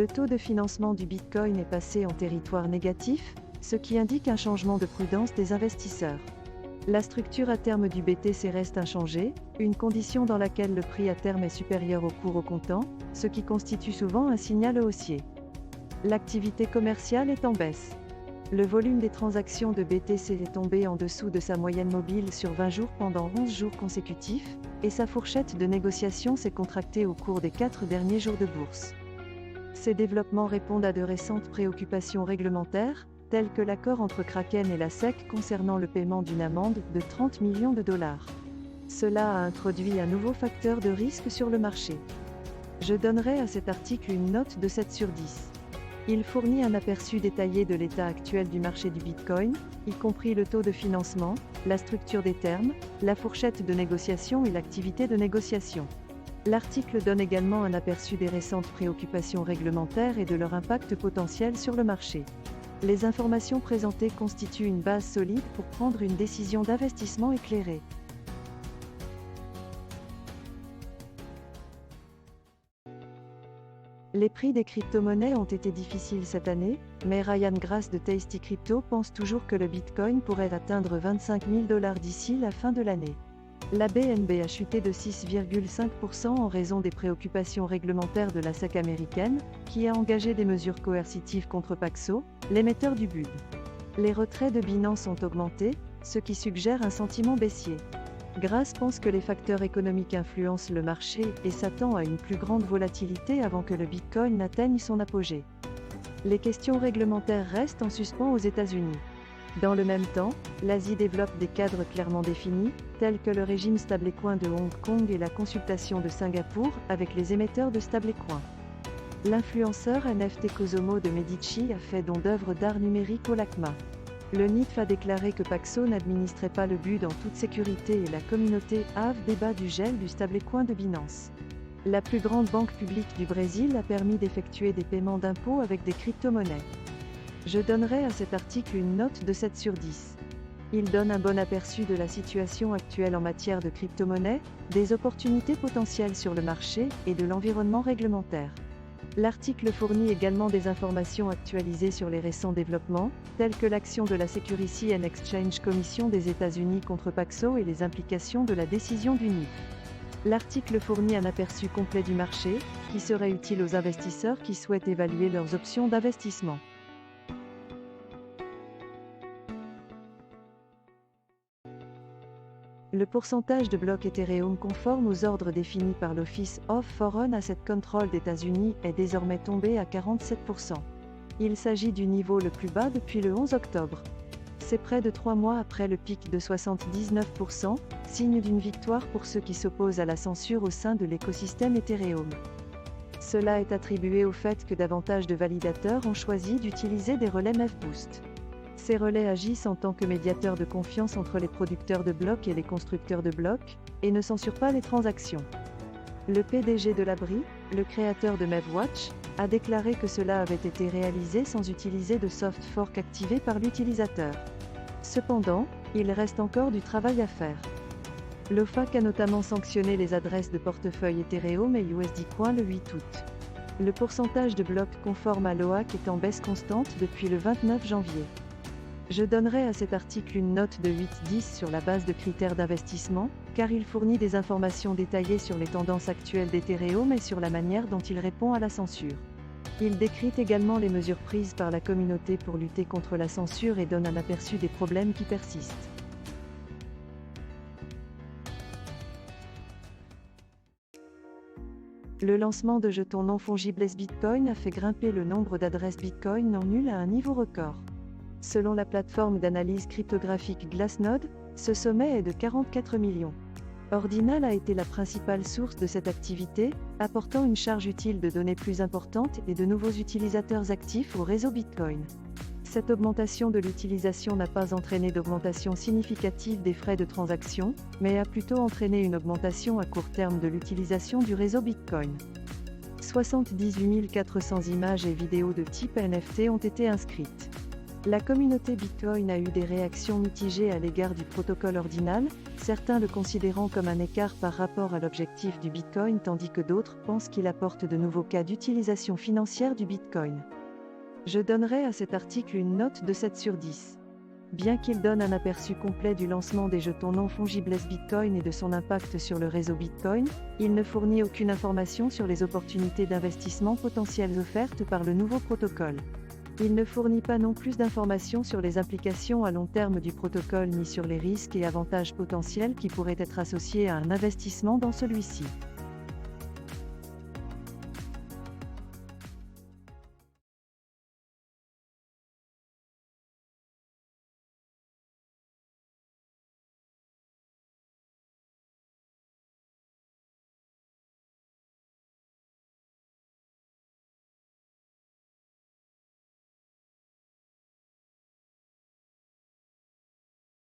Le taux de financement du Bitcoin est passé en territoire négatif, ce qui indique un changement de prudence des investisseurs. La structure à terme du BTC reste inchangée, une condition dans laquelle le prix à terme est supérieur au cours au comptant, ce qui constitue souvent un signal haussier. L'activité commerciale est en baisse. Le volume des transactions de BTC est tombé en dessous de sa moyenne mobile sur 20 jours pendant 11 jours consécutifs, et sa fourchette de négociation s'est contractée au cours des 4 derniers jours de bourse. Ces développements répondent à de récentes préoccupations réglementaires, telles que l'accord entre Kraken et la SEC concernant le paiement d'une amende de 30 millions de dollars. Cela a introduit un nouveau facteur de risque sur le marché. Je donnerai à cet article une note de 7 sur 10. Il fournit un aperçu détaillé de l'état actuel du marché du Bitcoin, y compris le taux de financement, la structure des termes, la fourchette de négociation et l'activité de négociation. L'article donne également un aperçu des récentes préoccupations réglementaires et de leur impact potentiel sur le marché. Les informations présentées constituent une base solide pour prendre une décision d'investissement éclairée. Les prix des crypto-monnaies ont été difficiles cette année, mais Ryan Grass de Tasty Crypto pense toujours que le Bitcoin pourrait atteindre 25 000 $ d'ici la fin de l'année. La BNB a chuté de 6,5% en raison des préoccupations réglementaires de la SEC américaine, qui a engagé des mesures coercitives contre Paxos, l'émetteur du BUD. Les retraits de Binance ont augmenté, ce qui suggère un sentiment baissier. Grass pense que les facteurs économiques influencent le marché et s'attend à une plus grande volatilité avant que le Bitcoin n'atteigne son apogée. Les questions réglementaires restent en suspens aux États-Unis. Dans le même temps, l'Asie développe des cadres clairement définis, tels que le régime stablecoin de Hong Kong et la consultation de Singapour avec les émetteurs de stablecoins. L'influenceur NFT Cosimo de Medici a fait don d'œuvres d'art numérique au LACMA. Le NIF a déclaré que Paxos n'administrait pas le BUD en toute sécurité et la communauté AVE débat du gel du stablecoin de Binance. La plus grande banque publique du Brésil a permis d'effectuer des paiements d'impôts avec des crypto-monnaies. Je donnerai à cet article une note de 7 sur 10. Il donne un bon aperçu de la situation actuelle en matière de crypto-monnaies, des opportunités potentielles sur le marché et de l'environnement réglementaire. L'article fournit également des informations actualisées sur les récents développements, tels que l'action de la Securities and Exchange Commission des États-Unis contre Paxos et les implications de la décision du NIF. L'article fournit un aperçu complet du marché, qui serait utile aux investisseurs qui souhaitent évaluer leurs options d'investissement. Le pourcentage de blocs Ethereum conforme aux ordres définis par l'Office of Foreign Asset Control des États-Unis est désormais tombé à 47%. Il s'agit du niveau le plus bas depuis le 11 octobre. C'est près de 3 mois après le pic de 79%, signe d'une victoire pour ceux qui s'opposent à la censure au sein de l'écosystème Ethereum. Cela est attribué au fait que davantage de validateurs ont choisi d'utiliser des relais MEV-Boost. Ces relais agissent en tant que médiateurs de confiance entre les producteurs de blocs et les constructeurs de blocs, et ne censurent pas les transactions. Le PDG de l'Abri, le créateur de MEV-Watch, a déclaré que cela avait été réalisé sans utiliser de soft fork activé par l'utilisateur. Cependant, il reste encore du travail à faire. L'OFAC a notamment sanctionné les adresses de portefeuille Ethereum et USD Coin le 8 août. Le pourcentage de blocs conforme à l'OAC est en baisse constante depuis le 29 janvier. Je donnerai à cet article une note de 8-10 sur la base de critères d'investissement, car il fournit des informations détaillées sur les tendances actuelles d'Ethereum et sur la manière dont il répond à la censure. Il décrit également les mesures prises par la communauté pour lutter contre la censure et donne un aperçu des problèmes qui persistent. Le lancement de jetons non fongibles S-Bitcoin a fait grimper le nombre d'adresses Bitcoin non nulles à un niveau record. Selon la plateforme d'analyse cryptographique Glassnode, ce sommet est de 44 millions. Ordinal a été la principale source de cette activité, apportant une charge utile de données plus importante et de nouveaux utilisateurs actifs au réseau Bitcoin. Cette augmentation de l'utilisation n'a pas entraîné d'augmentation significative des frais de transaction, mais a plutôt entraîné une augmentation à court terme de l'utilisation du réseau Bitcoin. 78 400 images et vidéos de type NFT ont été inscrites. La communauté Bitcoin a eu des réactions mitigées à l'égard du protocole ordinal, certains le considérant comme un écart par rapport à l'objectif du Bitcoin tandis que d'autres pensent qu'il apporte de nouveaux cas d'utilisation financière du Bitcoin. Je donnerai à cet article une note de 7 sur 10. Bien qu'il donne un aperçu complet du lancement des jetons non fongibles Bitcoin et de son impact sur le réseau Bitcoin, il ne fournit aucune information sur les opportunités d'investissement potentielles offertes par le nouveau protocole. Il ne fournit pas non plus d'informations sur les implications à long terme du protocole ni sur les risques et avantages potentiels qui pourraient être associés à un investissement dans celui-ci.